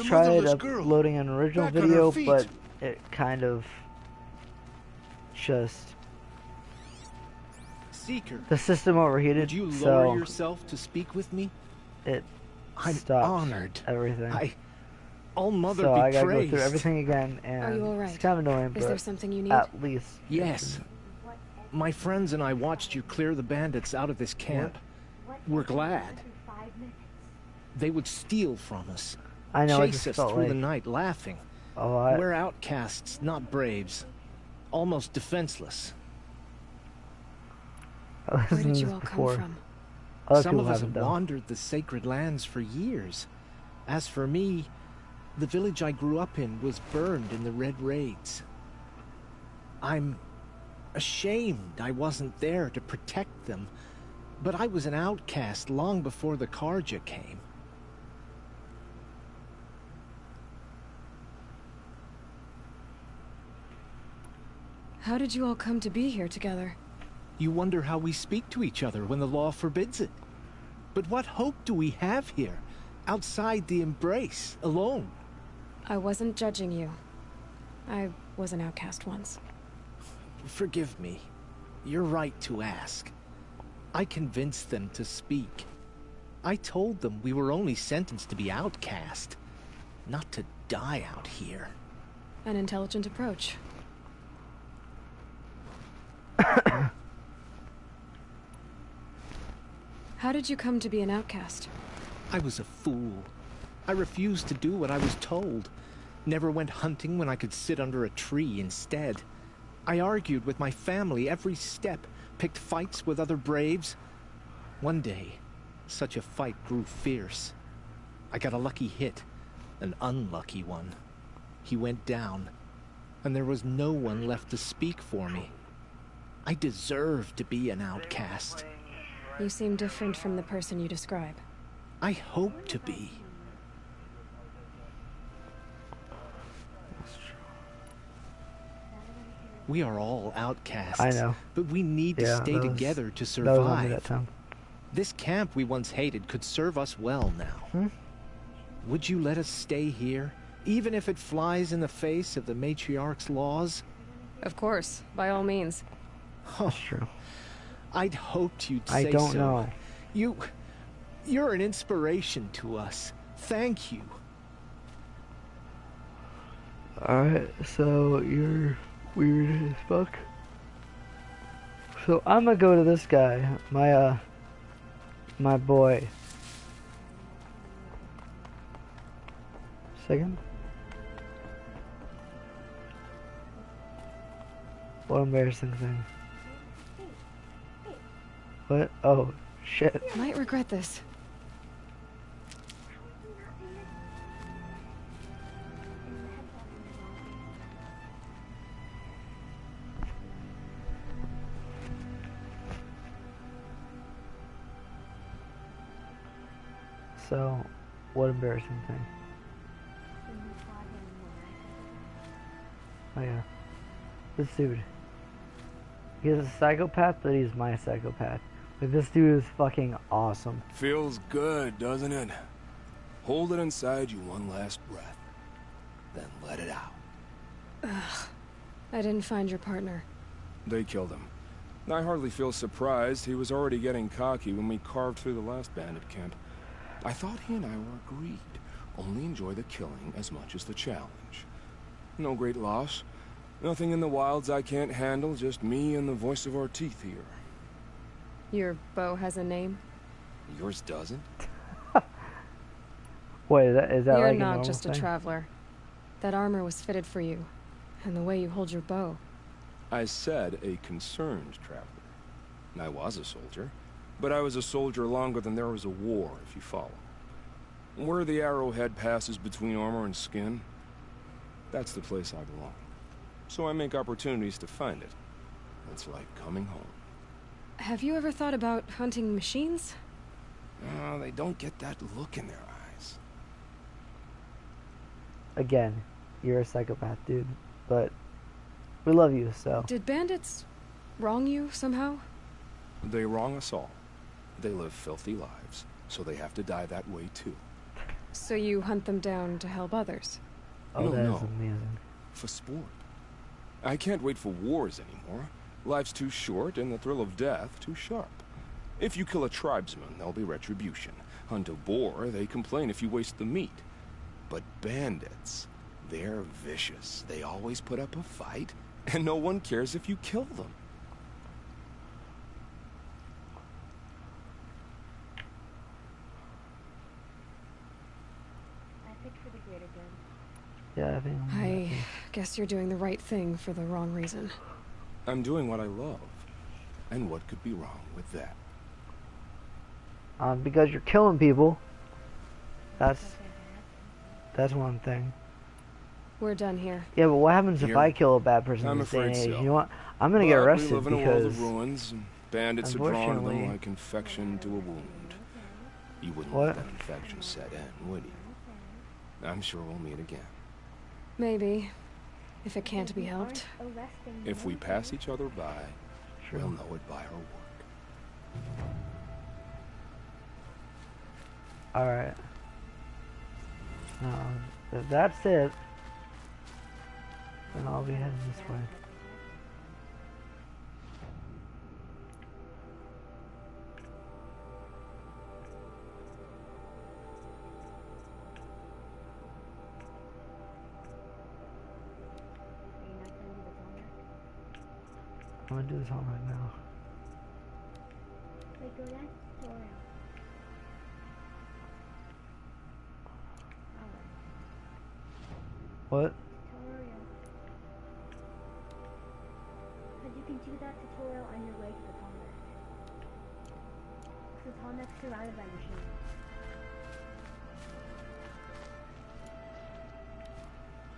tried uploading an original video, but it kind of just Seeker, the system overheated. Would you so lower yourself to speak with me? I'm stopped honored. Everything. All Mother so be I gotta praised. go through everything again, and Are you all right? it's kind of annoying. Is but there something you need? At least. Yes. My friends and I watched you clear the bandits out of this camp. We're glad. They would steal from us. I know. Chase us through the night, laughing. We're outcasts, not braves. Almost defenseless. Where did you all come from? Some of us have wandered the sacred lands for years. As for me, the village I grew up in was burned in the Red Raids. I'm ashamed I wasn't there to protect them, but I was an outcast long before the Carja came. How did you all come to be here together? You wonder how we speak to each other when the law forbids it. But what hope do we have here, outside the embrace, alone? I wasn't judging you. I was an outcast once. Forgive me. You're right to ask. I convinced them to speak. I told them we were only sentenced to be outcast, not to die out here. An intelligent approach. How did you come to be an outcast? I was a fool. I refused to do what I was told. Never went hunting when I could sit under a tree instead. I argued with my family every step, picked fights with other braves. One day, such a fight grew fierce. I got a lucky hit, an unlucky one. He went down, and there was no one left to speak for me. I deserved to be an outcast. You seem different from the person you describe. I hope to be. We are all outcasts. I know. But we need to stay together to survive. This camp we once hated could serve us well now. Would you let us stay here, even if it flies in the face of the matriarch's laws? Of course, by all means. That's true. I'd hoped you'd say so. I don't know. You're an inspiration to us. Thank you. Alright, so you're weird as fuck. So I'm gonna go to this guy, my boy. Second. What embarrassing thing. What? Oh, shit. Might regret this. So, what embarrassing thing? Oh yeah. This dude. He's a psychopath, but he's my psychopath. Like, this dude is fucking awesome. Feels good, doesn't it? Hold it inside you one last breath. Then let it out. Ugh. I didn't find your partner. They killed him. I hardly feel surprised. He was already getting cocky when we carved through the last bandit camp. I thought he and I were agreed. Only enjoy the killing as much as the challenge. No great loss. Nothing in the wilds I can't handle, just me and the voice of our teeth here. Your bow has a name? Yours doesn't? Wait, is that You're like not a just thing? a traveler. That armor was fitted for you, and the way you hold your bow. I said a concerned traveler. I was a soldier, but I was a soldier longer than there was a war, if you follow. Where the arrowhead passes between armor and skin, that's the place I belong. So I make opportunities to find it. It's like coming home. Have you ever thought about hunting machines? They don't get that look in their eyes. Again, you're a psychopath, dude. But we love you, so. Did bandits wrong you somehow? They wrong us all. They live filthy lives, so they have to die that way too. So you hunt them down to help others? Oh, No, that is no. amazing. For sport. I can't wait for wars anymore. Life's too short and the thrill of death too sharp. If you kill a tribesman, there'll be retribution. Hunt a boar, they complain if you waste the meat. But bandits, they're vicious. They always put up a fight, and no one cares if you kill them. Yeah, I think I guess you're doing the right thing for the wrong reason. I'm doing what I love. And what could be wrong with that? because you're killing people. That's one thing. We're done here. Yeah, but what happens if Here? I kill a bad person I'm in this day and afraid age? so. You know what? I'm gonna get But arrested we live in a world because of ruins, and bandits are drawn to unfortunately- them like infection to a wound. You wouldn't What? let that infection set in, would you? I'm sure we'll meet again. Maybe. If it can't be helped. If we pass each other by, Sure. we'll know it by our work. All right. Now, if that's it, then I'll be heading this way. I'm gonna do this homework now. Wait, go down to tutorial. What? Tutorial. Because you can do that tutorial on your way to the Tallneck. So the Tallneck's surrounded by machines.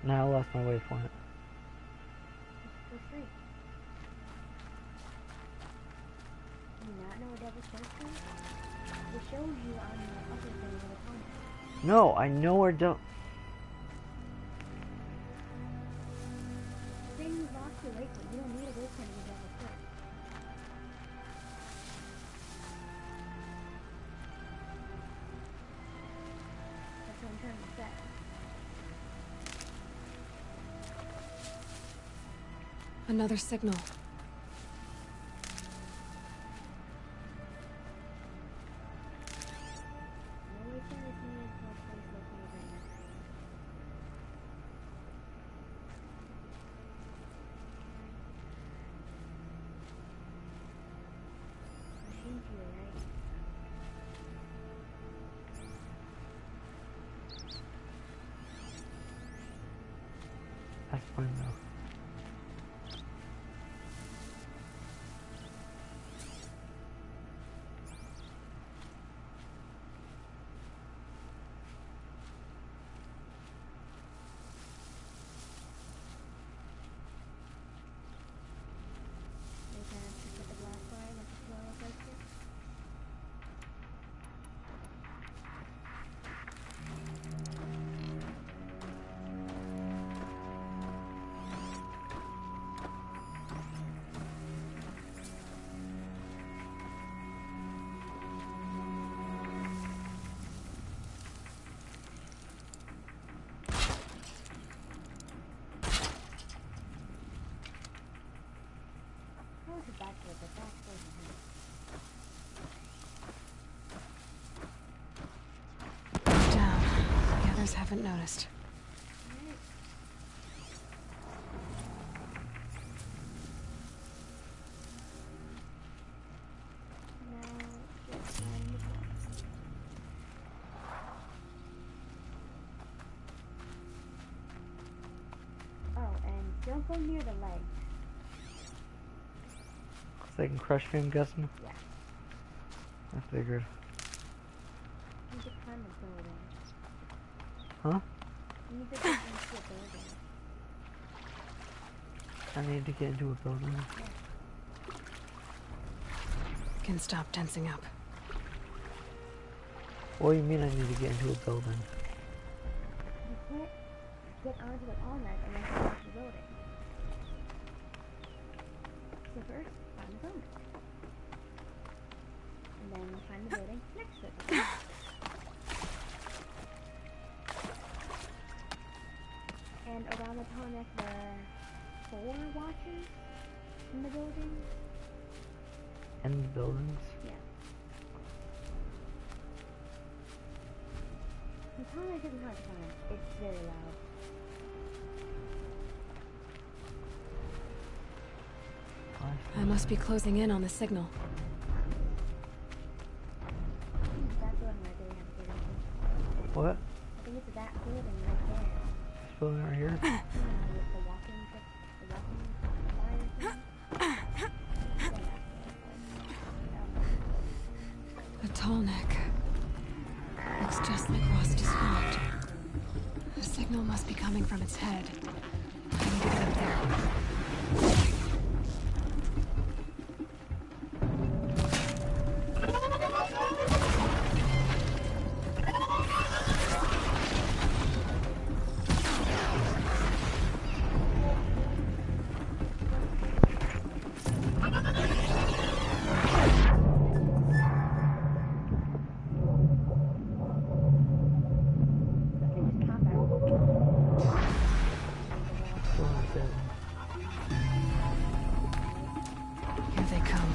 Now I lost my waypoint. Go straight. Do you not know what Devil's Chest is? It shows you on the other thing of the Tallneck. No, I know where don't. Then you lost your waypoint. You don't need a waypoint in Devil's Chest. That's what I'm trying to say. Another signal. No waypoint is needed for a place located right next to you. Machine to your right. That's fine though. They can actually put the glass bar in at the roller coaster. I want to backflip, but backflip is Down. The others haven't noticed. now just find the glass. Oh, and don't go near the legs. So they can crush me, I'm guessing. Yeah. I figured. You need to climb a building. Huh? You need to get into a building. I need to get into a building. Can stop tensing up. What do you mean I need to get into a building? You can't get onto the Tallneck unless you finish the building. So first, find the building. And then find the building next to it. And around the Tonic, there are 4 watchers in the building. In the buildings? Yeah. The Tonic isn't hard to find. It's very loud. I must be closing in on the signal. That building right there you have to get into. What? I think it's that building right there. This building right here? With the walking wire thing. The tall neck. Looks just like Ross described. The signal must be coming from its head. I need to get up there. Here they come.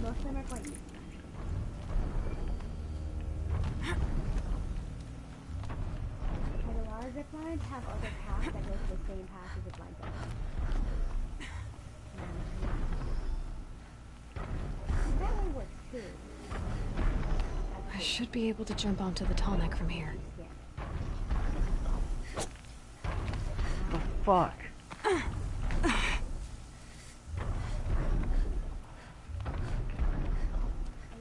Most of them are quite useful. Like a lot of zip lines have other paths that go to the same path as zip lines are. That one works too. I should be able to jump onto the tall neck from here. Yeah. The fuck? At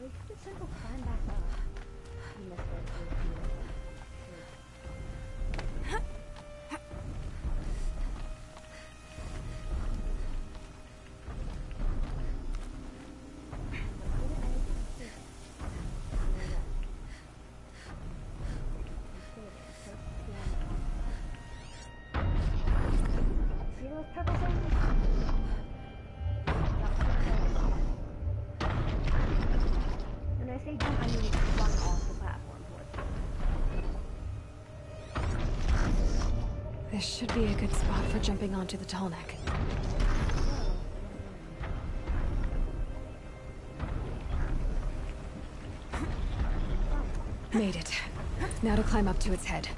least the simple climb back up. You missed it. See those purple things? When I say jump, I mean run off the platform towards it. This should be a good spot for jumping onto the tall neck. Made it. Now to climb up to its head.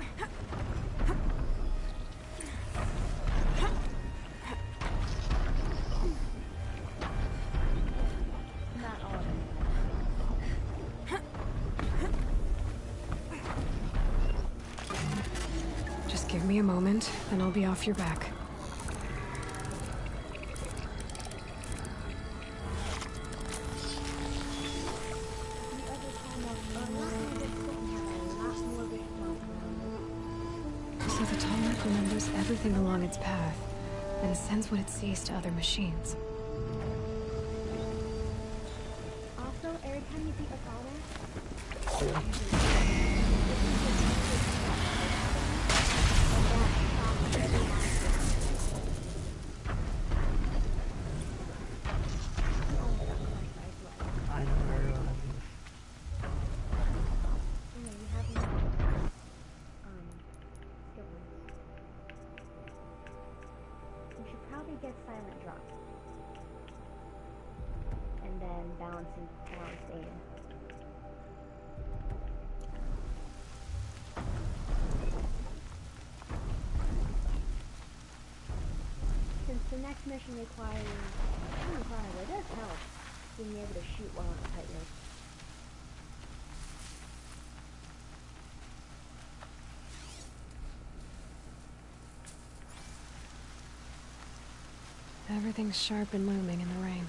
Not all of it. Just give me a moment, and I'll be off your back. So the tall neck remembers everything along its path, and sends what it sees to other machines. Also, every time you beat a collar, I know where it is. you have no, skill points. You should probably get silent drop. And then balance data. Since the next mission requires, it does help being able to shoot while on a tightrope. Everything's sharp and looming in the rain.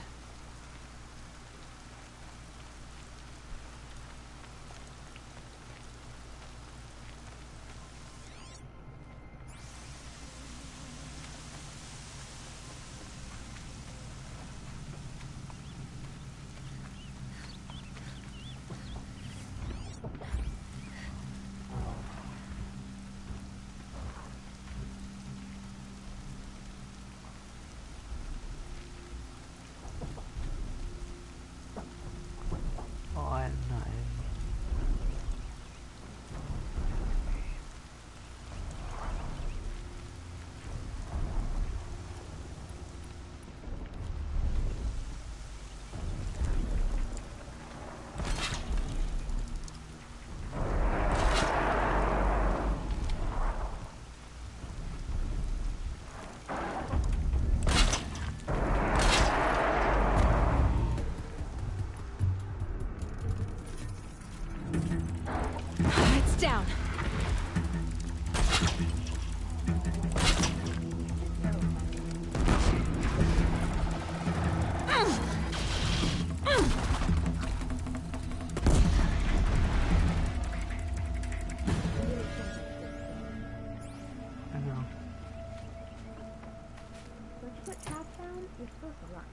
put traps down, you're supposed to run.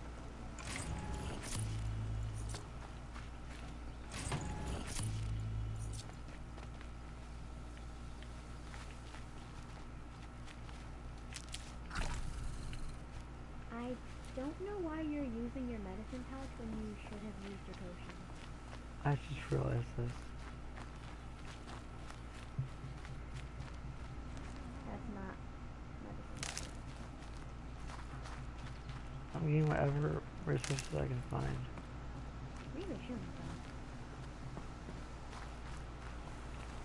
I don't know why you're using your medicine pouch when you should have used your potion. I just realized this. That's not medicine. I'm getting whatever resources I can find. Really shouldn't though.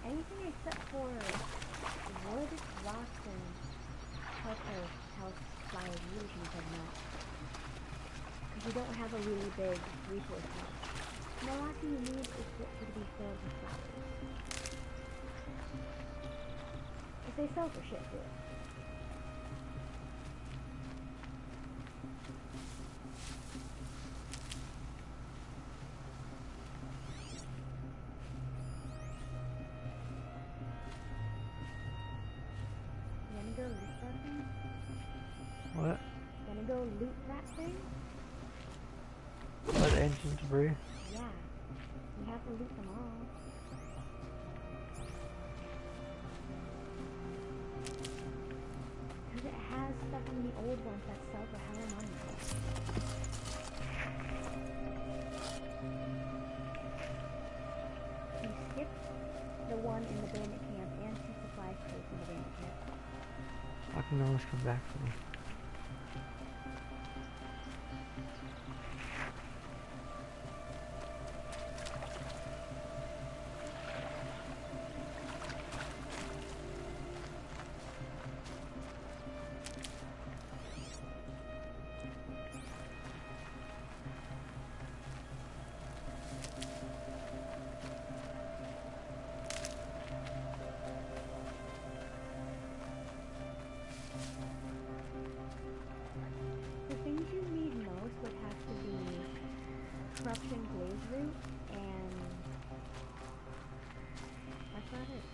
Anything except for wood, rocks, and health flowers really should be taken out. Because you don't have a really big resource pouch. The last thing you need is for it to be filled with flowers. If they sell for shit too. Go loot that thing? What? Gonna go loot that thing? What ancient debris? Yeah. You have to loot them all. Because it has stuff in the old ones that sell for hella money. You skipped the one in the bandit camp and 2 supply crates in the bandit camp. How can no one's come back for me? The things you need most would have to be corruption blaze root and that's about it.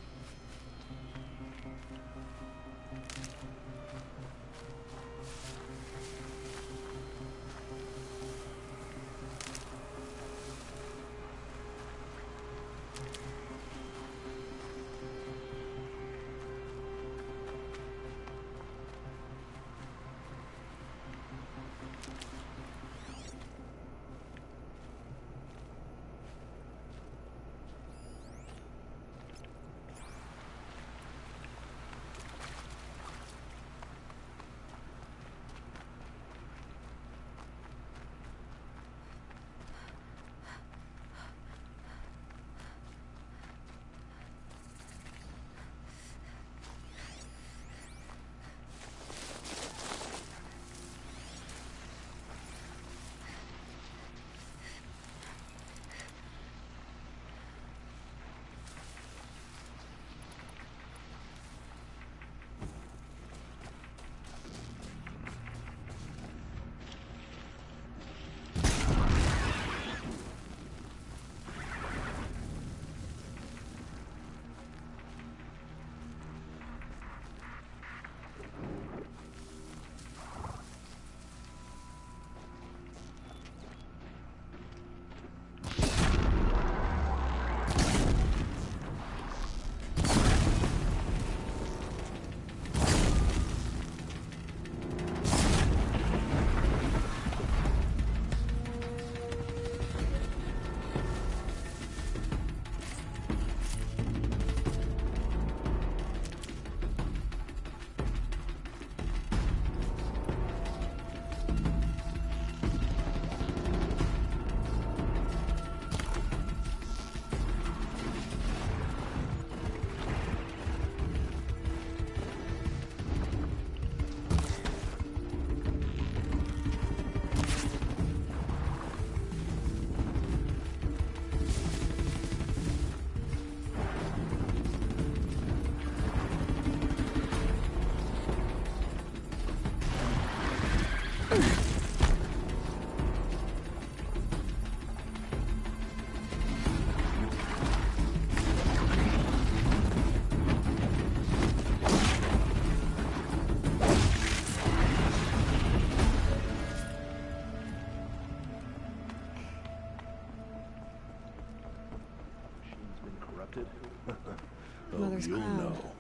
Emperor's You'll crown. know.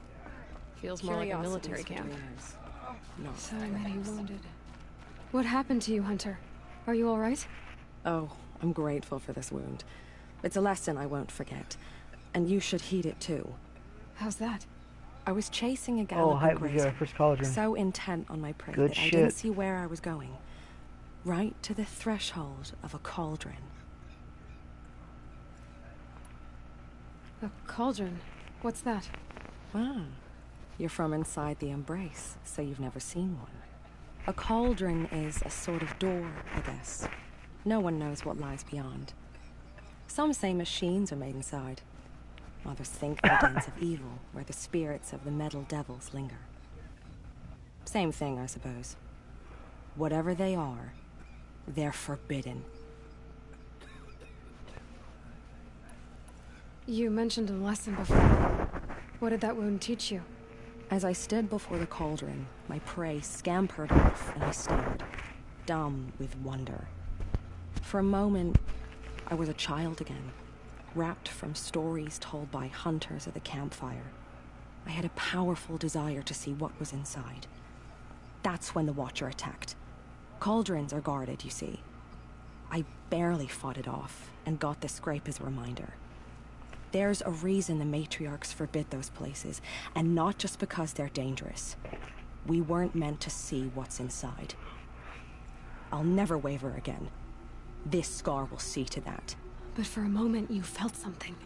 Feels more like a military camp. No. So many wounded. What happened to you, Hunter? Are you all right? Oh, I'm grateful for this wound. It's a lesson I won't forget. And you should heed it too. How's that? I was chasing a Oh, galloping hype, we got our grazer, first cauldron. so intent on my prey Good that I didn't shit. see where I was going. Right to the threshold of a cauldron. A cauldron? What's that? Wow. You're from inside the Embrace, so you've never seen one. A cauldron is a sort of door, I guess. No one knows what lies beyond. Some say machines are made inside. Others think they're dens of evil, where the spirits of the metal devils linger. Same thing, I suppose. Whatever they are, they're forbidden. You mentioned a lesson before. What did that wound teach you? As I stood before the cauldron, my prey scampered off, and I stared, dumb with wonder. For a moment, I was a child again, wrapped from stories told by hunters at the campfire. I had a powerful desire to see what was inside. That's when the Watcher attacked. Cauldrons are guarded, you see. I barely fought it off, and got the scrape as a reminder. There's a reason the matriarchs forbid those places, and not just because they're dangerous. We weren't meant to see what's inside. I'll never waver again. This scar will see to that. But for a moment you felt something.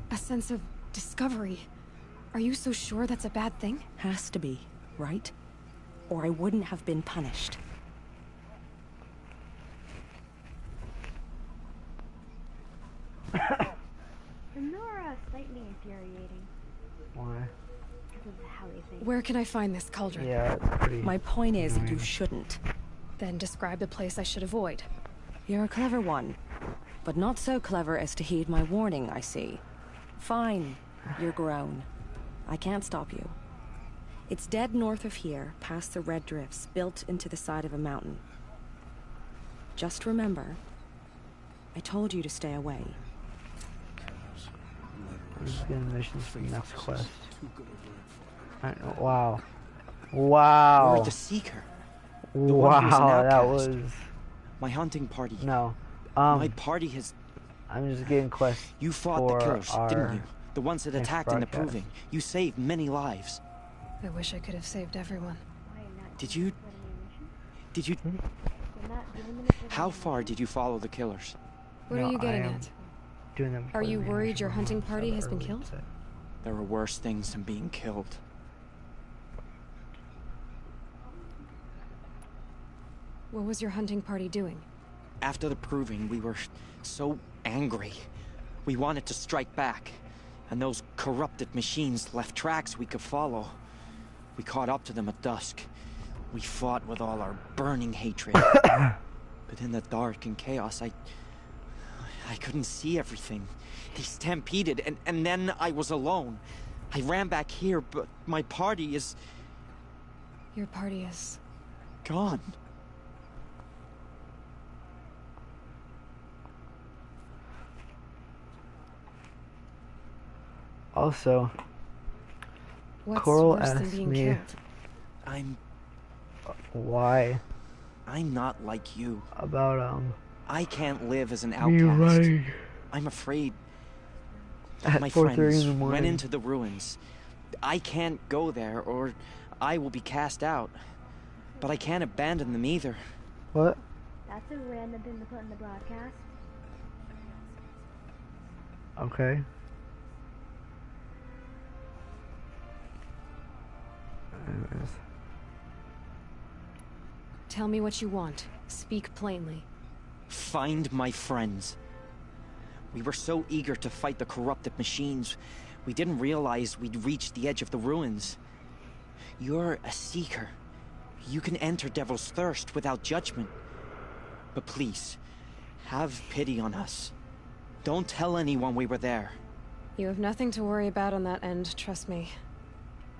A sense of discovery. Are you so sure that's a bad thing? Has to be, right? Or I wouldn't have been punished. The Nora slightly infuriating Why? because of how they think. Where can I find this cauldron? Yeah, it's pretty. My point is, annoying. you shouldn't. Then describe the place I should avoid. You're a clever one, but not so clever as to heed my warning, I see. Fine, you're grown. I can't stop you. It's dead north of here, past the red drifts, built into the side of a mountain. Just remember, I told you to stay away. I'm just getting missions for the next quest. Wow. Wow. You're the Seeker. one who's an Wow, that outcast. was... My hunting party. No. My party has... I'm just getting quests. You fought the for killers, didn't our you? The ones that next attacked in the broadcast. Proving. You saved many lives. I wish I could have saved everyone. Why not Did you... give them ammunition? Did you... We're not giving them a How far did you follow the killers? What No, are you I getting am at? Doing them Are for you the worried animation your from hunting home, party so has been early killed? set. There are worse things than being killed. What was your hunting party doing? After the Proving, we were so angry. We wanted to strike back. And those corrupted machines left tracks we could follow. We caught up to them at dusk. We fought with all our burning hatred. But in the dark and chaos, I couldn't see everything. They stampeded, and then I was alone. I ran back here, but my party is Your party is... gone. Also, What's Coral worse than asked being me- killed? why I'm not like you. about I can't live as an me outcast. running I'm afraid at my 4:30 friends in the morning? went into the ruins. I can't go there, or I will be cast out. But I can't abandon them either. What? That's a random thing to put in the broadcast. Okay. Anyways. Tell me what you want. Speak plainly. Find my friends. We were so eager to fight the corrupted machines, we didn't realize we'd reached the edge of the ruins. You're a seeker. You can enter Devil's Thirst without judgment. But please, have pity on us. Don't tell anyone we were there. You have nothing to worry about on that end, trust me.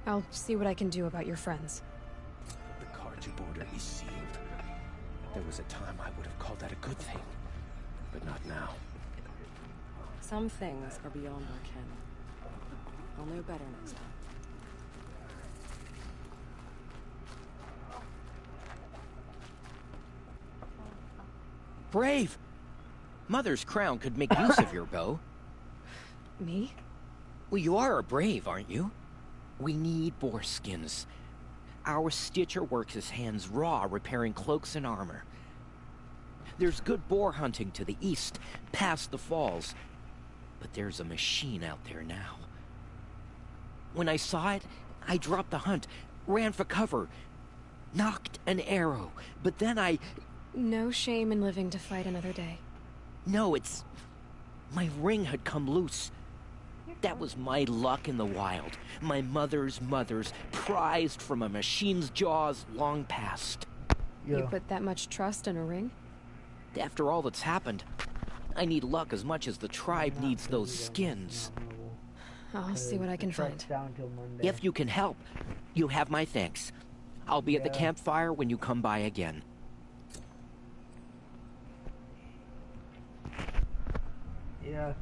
I'll see what I can do about your friends. The Kharja border is sealed. There was a time I would have called that a good thing, but not now. Some things are beyond our ken. I'll know better next time. Brave! Mother's crown could make use of your bow. Me? Well, you are a brave, aren't you? We need boar skins. Our Stitcher works his hands raw repairing cloaks and armor. There's good boar hunting to the east, past the falls. But there's a machine out there now. When I saw it, I dropped the hunt, ran for cover, knocked an arrow, but then I... No shame in living to fight another day. No, it's... my ring had come loose. That was my luck in the wild. My mother's prized from a machine's jaws long past. Yo. You put that much trust in a ring? After all that's happened, I need luck as much as the tribe needs those skins. I'll see what I can find. If you can help, you have my thanks. I'll be at the campfire when you come by again. Yeah,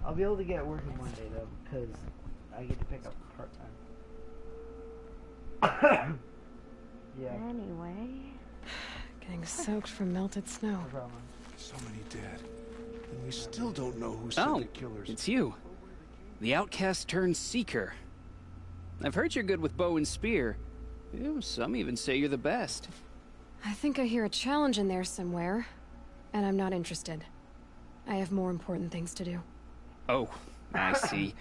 I'll be able to get working one day though, because I get to pick up part-time. Yeah. Anyway. Getting soaked from melted snow. No problem. So many dead. And we still don't know who sent the killers. It's you. The outcast turned seeker. I've heard you're good with bow and spear. Some even say you're the best. I think I hear a challenge in there somewhere, and I'm not interested. I have more important things to do. Oh, I see.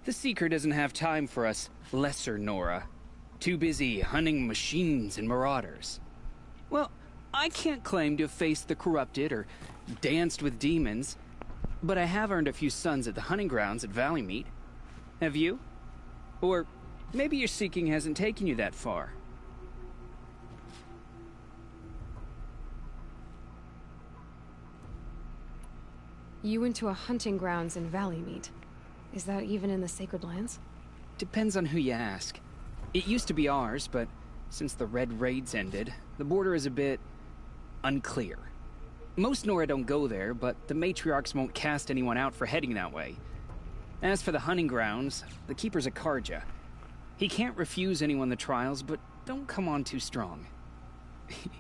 The Seeker doesn't have time for us lesser Nora. Too busy hunting machines and marauders. Well, I can't claim to have faced the corrupted or danced with demons, but I have earned a few sons at the hunting grounds at Valleymeet. Have you? Or maybe your seeking hasn't taken you that far. You went to a hunting grounds in Valleymeet. Is that even in the Sacred Lands? Depends on who you ask. It used to be ours, but since the Red Raids ended, the border is a bit unclear. Most Nora don't go there, but the matriarchs won't cast anyone out for heading that way. As for the hunting grounds, the Keeper's a Carja. He can't refuse anyone the trials, but don't come on too strong.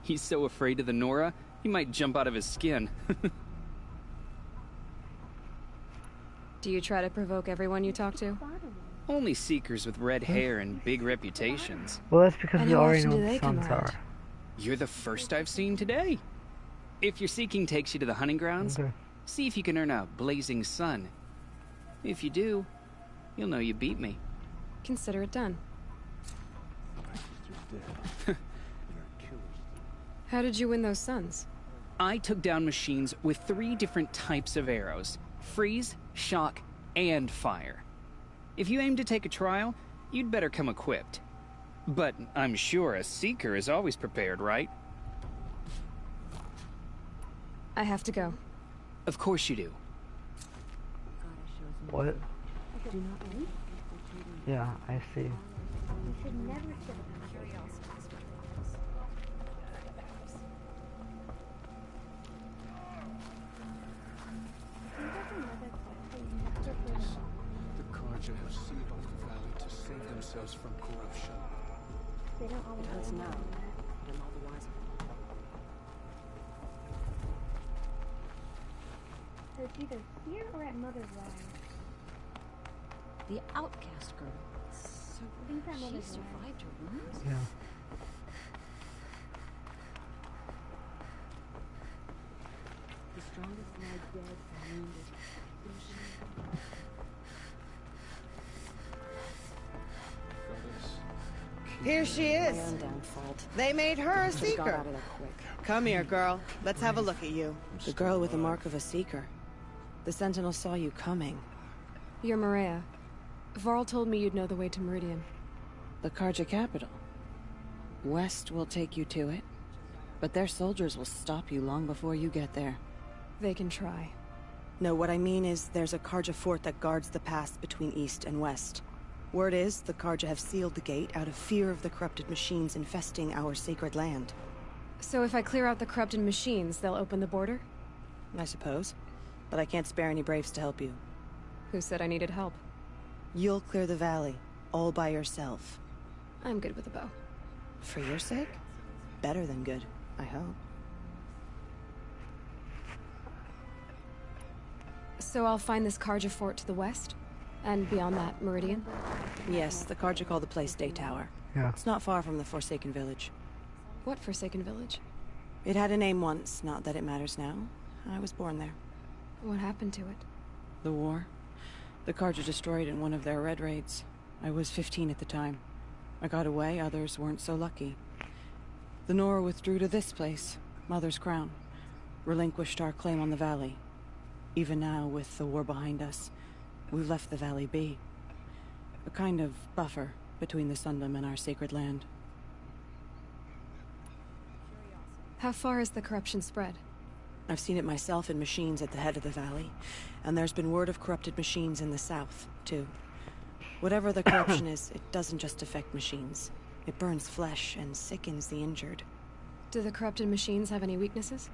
He's so afraid of the Nora, he might jump out of his skin. Do you try to provoke everyone you talk to? Only seekers with red hair and big reputations. Well, that's because And we how already often know do what they the come sons around? are. You're the first I've seen today. If your seeking takes you to the hunting grounds, Okay. see if you can earn a blazing sun. If you do, you'll know you beat me. Consider it done. How did you win those sons? I took down machines with 3 different types of arrows. Freeze, shock, and fire. If you aim to take a trial, you'd better come equipped. But I'm sure a seeker is always prepared, right? I have to go. Of course you do. What? Yeah, I see. You should never sit The Carja have sealed off the valley to save themselves from corruption. They don't always That's know now. that. I'm all the wiser. So it's either here or at Mother's Land. The outcast girl. So I think that she Mother's Land. survived her wounds? Yeah. The strongest lie dead and wounded. Here she is. My own damn fault. They made her a Should've got seeker. out of there quick. Come here, girl. Let's have a look at you. The girl with the mark of a seeker. The Sentinel saw you coming. You're Maria. Varl told me you'd know the way to Meridian. The Carja capital. West will take you to it, but their soldiers will stop you long before you get there. They can try. No, what I mean is there's a Carja fort that guards the pass between east and west. Word is the Carja have sealed the gate out of fear of the corrupted machines infesting our sacred land. So if I clear out the corrupted machines, they'll open the border? I suppose. But I can't spare any braves to help you. Who said I needed help? You'll clear the valley, all by yourself. I'm good with a bow. For your sake? Better than good, I hope. So I'll find this Carja fort to the west? And beyond that, Meridian? Yes, the Carja call the place Day Tower. Yeah. It's not far from the Forsaken Village. What Forsaken Village? It had a name once, not that it matters now. I was born there. What happened to it? The war. The Carja destroyed in one of their red raids. I was 15 at the time. I got away, others weren't so lucky. The Nora withdrew to this place, Mother's Crown. Relinquished our claim on the valley. Even now, with the war behind us, we've left the valley be. A kind of buffer between the Sundom and our sacred land. How far has the corruption spread? I've seen it myself in machines at the head of the valley, and there's been word of corrupted machines in the south, too. Whatever the corruption is, it doesn't just affect machines. It burns flesh and sickens the injured. Do the corrupted machines have any weaknesses?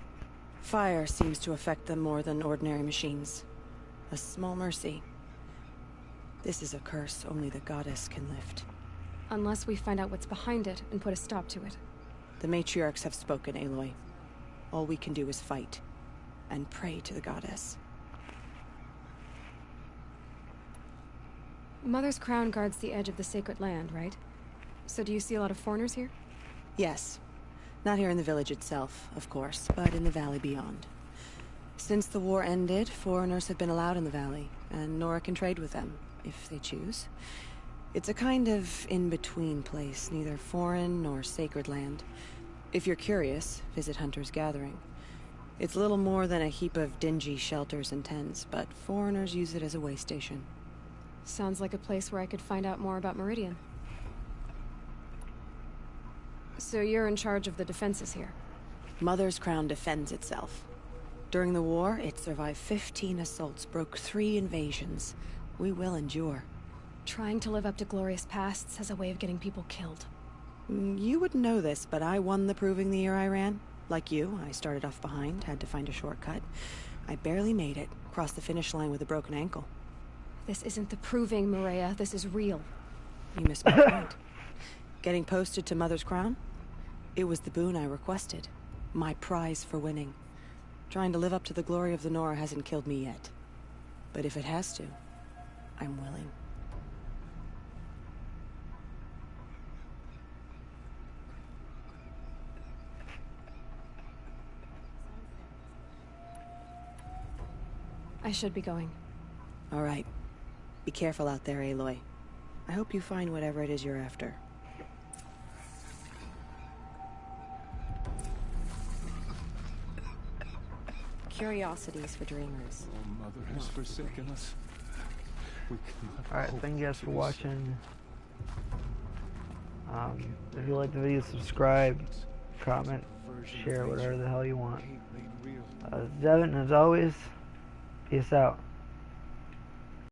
Fire seems to affect them more than ordinary machines. A small mercy. This is a curse only the goddess can lift. Unless we find out what's behind it and put a stop to it. The matriarchs have spoken, Aloy. All we can do is fight. And pray to the goddess. Mother's Crown guards the edge of the sacred land, right? So do you see a lot of foreigners here? Yes. Not here in the village itself, of course, but in the valley beyond. Since the war ended, foreigners have been allowed in the valley, and Nora can trade with them, if they choose. It's a kind of in-between place, neither foreign nor sacred land. If you're curious, visit Hunter's Gathering. It's little more than a heap of dingy shelters and tents, but foreigners use it as a way station. Sounds like a place where I could find out more about Meridian. So you're in charge of the defenses here? Mother's Crown defends itself. During the war, it survived 15 assaults, broke 3 invasions. We will endure. Trying to live up to glorious pasts has a way of getting people killed. You wouldn't know this, but I won the proving the year I ran. Like you, I started off behind, had to find a shortcut. I barely made it, crossed the finish line with a broken ankle. This isn't the proving, Maria. This is real. You missed my point. Getting posted to Mother's Crown? It was the boon I requested. My prize for winning. Trying to live up to the glory of the Nora hasn't killed me yet. But if it has to, I'm willing. I should be going. All right. Be careful out there, Aloy. I hope you find whatever it is you're after. Curiosities for dreamers. Oh, Mother has forsaken us. We cannot Alright, thank you guys for watching. If you like the video, subscribe, comment, share, whatever the hell you want. Devin, as always, peace out.